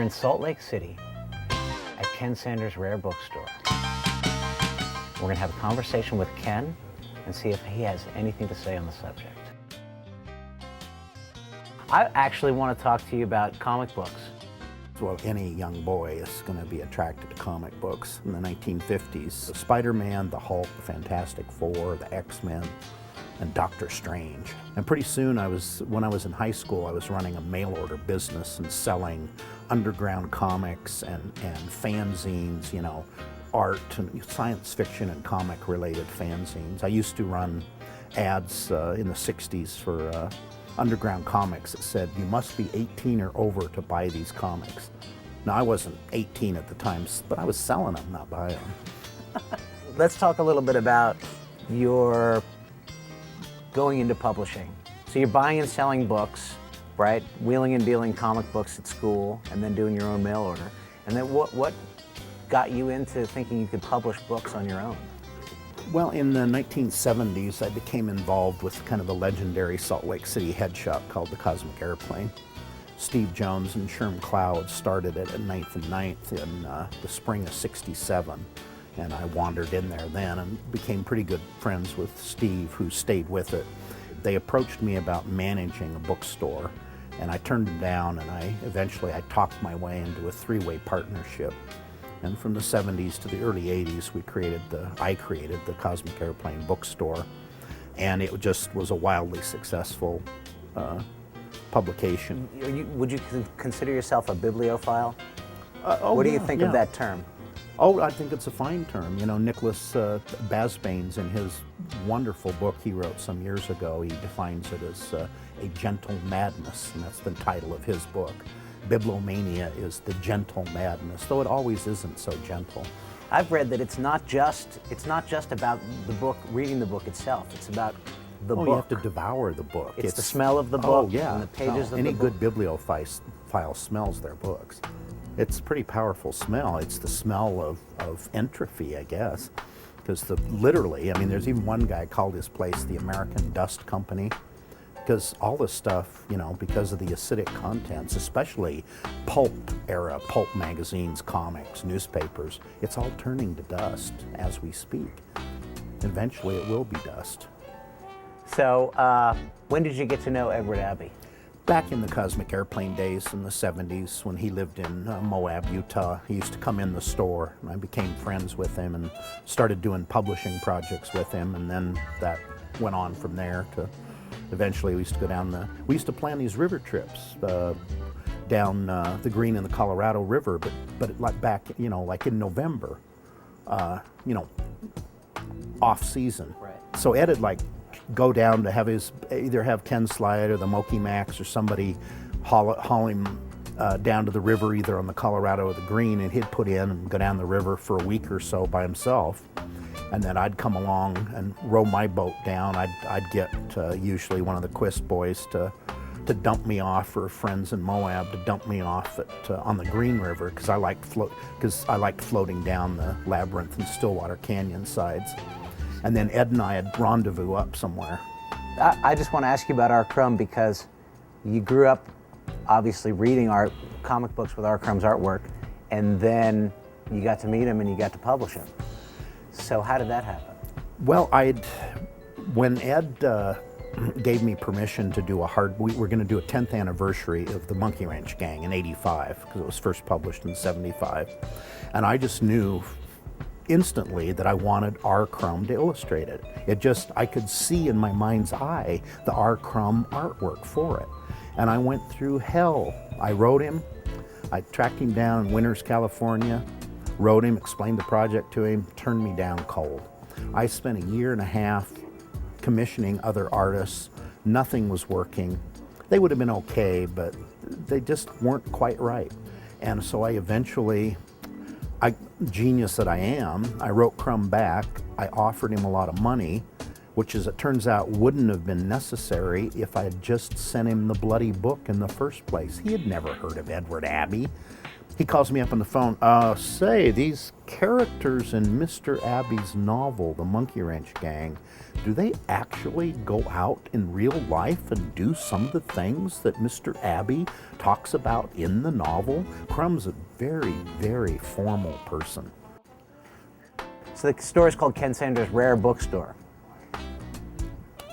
We're in Salt Lake City at Ken Sanders Rare Bookstore. We're going to have a conversation with Ken and see if he has anything to say on the subject. I actually want to talk to you about comic books. Well, any young boy is going to be attracted to comic books. In the 1950s, Spider-Man, the Hulk, the Fantastic Four, the X-Men, and Doctor Strange. And pretty soon, when I was in high school, I was running a mail-order business and selling underground comics and fanzines, you know, art and science fiction and comic-related fanzines. I used to run ads in the 60s for underground comics that said, you must be 18 or over to buy these comics. Now, I wasn't 18 at the time, but I was selling them, not buying them. Let's talk a little bit about your going into publishing. So you're buying and selling books, right? Wheeling and dealing comic books at school, and then doing your own mail order. And then what got you into thinking you could publish books on your own? Well, in the 1970s, I became involved with kind of a legendary Salt Lake City head shop called the Cosmic Airplane. Steve Jones and Sherm Cloud started it at 9th and 9th in the spring of '67. And I wandered in there then and became pretty good friends with Steve, who stayed with it. They approached me about managing a bookstore, and I turned them down, and I talked my way into a three-way partnership. And from the 70s to the early 80s, I created the Cosmic Airplane bookstore, and it just was a wildly successful publication. Would you consider yourself a bibliophile? What do you think of that term? Oh, I think it's a fine term. You know, Nicholas Basbanes, in his wonderful book he wrote some years ago, he defines it as a gentle madness, and that's the title of his book. Bibliomania is the gentle madness, though it always isn't so gentle. I've read that it's not just about the book, reading the book itself. It's about the book. You have to devour the book. It's the smell of the book. Oh, yeah. And the pages of the book. Any good bibliophile smells their books. It's a pretty powerful smell. It's the smell of entropy, I guess. Because literally, I mean, there's even one guy called his place the American Dust Company. Because all this stuff, you know, because of the acidic contents, especially pulp magazines, comics, newspapers, it's all turning to dust as we speak. Eventually it will be dust. So when did you get to know Edward Abbey? Back in the Cosmic Airplane days in the 70s, when he lived in Moab, Utah, he used to come in the store, and I became friends with him and started doing publishing projects with him, and then that went on from there to eventually we used to go down we used to plan these river trips down the Green and the Colorado River, but like back, you know, like in November, you know, off season. Right. So Ed would like go down to either have Ken Slide or the Moki Max or somebody haul him down to the river, either on the Colorado or the Green, and he'd put in and go down the river for a week or so by himself. And then I'd come along and row my boat down. I'd get usually one of the Quist boys to dump me off, or friends in Moab to dump me off on the Green River, because I liked floating down the Labyrinth and Stillwater Canyon sides. And then Ed and I would rendezvous up somewhere. I just want to ask you about R. Crumb, because you grew up obviously reading comic books with R. Crumb's artwork, and then you got to meet him and you got to publish him. So how did that happen? Well, when Ed gave me permission to do we were going to do a 10th anniversary of the Monkey Wrench Gang in '85, because it was first published in '75. And I just knew instantly that I wanted R. Crumb to illustrate it. I could see in my mind's eye the R. Crumb artwork for it. And I went through hell. I wrote him, I tracked him down in Winters, California, wrote him, explained the project to him, turned me down cold. I spent a year and a half commissioning other artists. Nothing was working. They would have been okay, but they just weren't quite right. And so genius that I am, I wrote Crumb back. I offered him a lot of money, which, as it turns out, wouldn't have been necessary if I had just sent him the bloody book in the first place. He had never heard of Edward Abbey. He calls me up on the phone. Say, these characters in Mr. Abbey's novel, The Monkey Wrench Gang, do they actually go out in real life and do some of the things that Mr. Abbey talks about in the novel? Crumb's a very, very formal person. So the store is called Ken Sanders Rare Bookstore.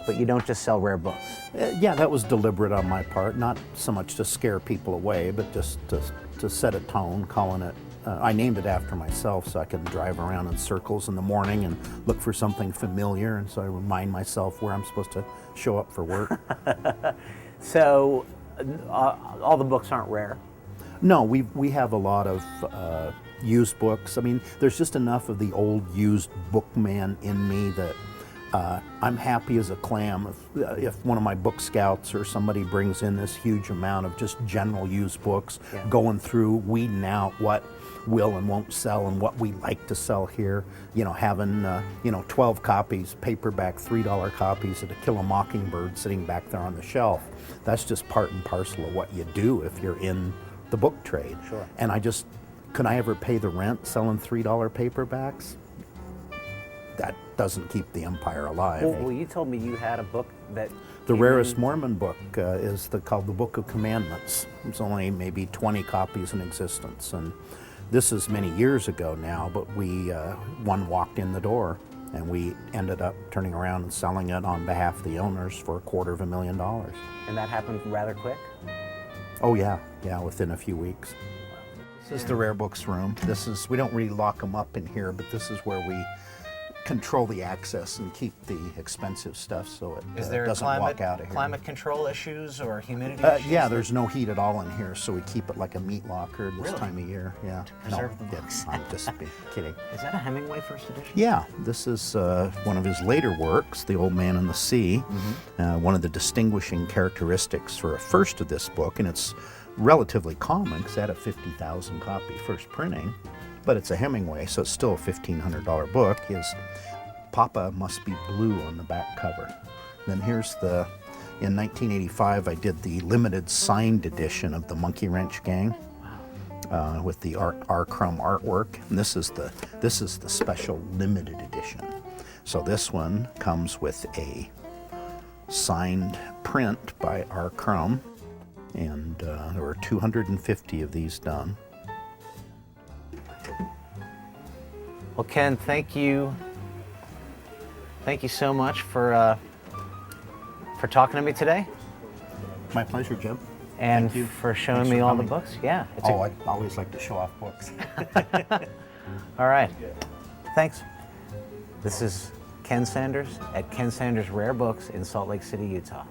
But you don't just sell rare books. Yeah, that was deliberate on my part, not so much to scare people away, but just to set a tone, calling it. I named it after myself so I can drive around in circles in the morning and look for something familiar, and so I remind myself where I'm supposed to show up for work. So all the books aren't rare. No, we have a lot of used books. I mean, there's just enough of the old used bookman in me that I'm happy as a clam if one of my book scouts or somebody brings in this huge amount of just general used books, going through, weeding out what will and won't sell and what we like to sell here. You know, having 12 copies, paperback $3 copies of To Kill a Mockingbird sitting back there on the shelf. That's just part and parcel of what you do if you're in the book trade. Sure. And could I ever pay the rent selling $3 paperbacks? That doesn't keep the empire alive. Well, you told me you had a book that... The rarest Mormon book is called the Book of Commandments. There's only maybe 20 copies in existence. And this is many years ago now, but one walked in the door and we ended up turning around and selling it on behalf of the owners for $250,000. And that happened rather quick? Oh yeah, within a few weeks. This is the rare books room. We don't really lock them up in here, but this is where we control the access and keep the expensive stuff so it doesn't walk out of here. Climate control issues or humidity issues? Yeah, there's no heat at all in here, so we keep it like a meat locker this time of year. Yeah, to preserve the books. I'm just kidding. Is that a Hemingway first edition? Yeah, this is one of his later works, The Old Man and the Sea. One of the distinguishing characteristics for a first of this book, and it's relatively common because it had a 50,000 copy first printing, but it's a Hemingway, so it's still a $1,500 book, is Papa Must Be Blue on the back cover. Then here's in 1985, I did the limited signed edition of the Monkey Wrench Gang with the R. Crumb artwork. And this is the special limited edition. So this one comes with a signed print by R. Crumb, and there were 250 of these done. Well, Ken, thank you. Thank you so much for talking to me today. My pleasure, Jim. And Thank you. for showing Thanks me for all coming. the books. Yeah. I always like to show off books. All right. Thanks. This is Ken Sanders at Ken Sanders Rare Books in Salt Lake City, Utah.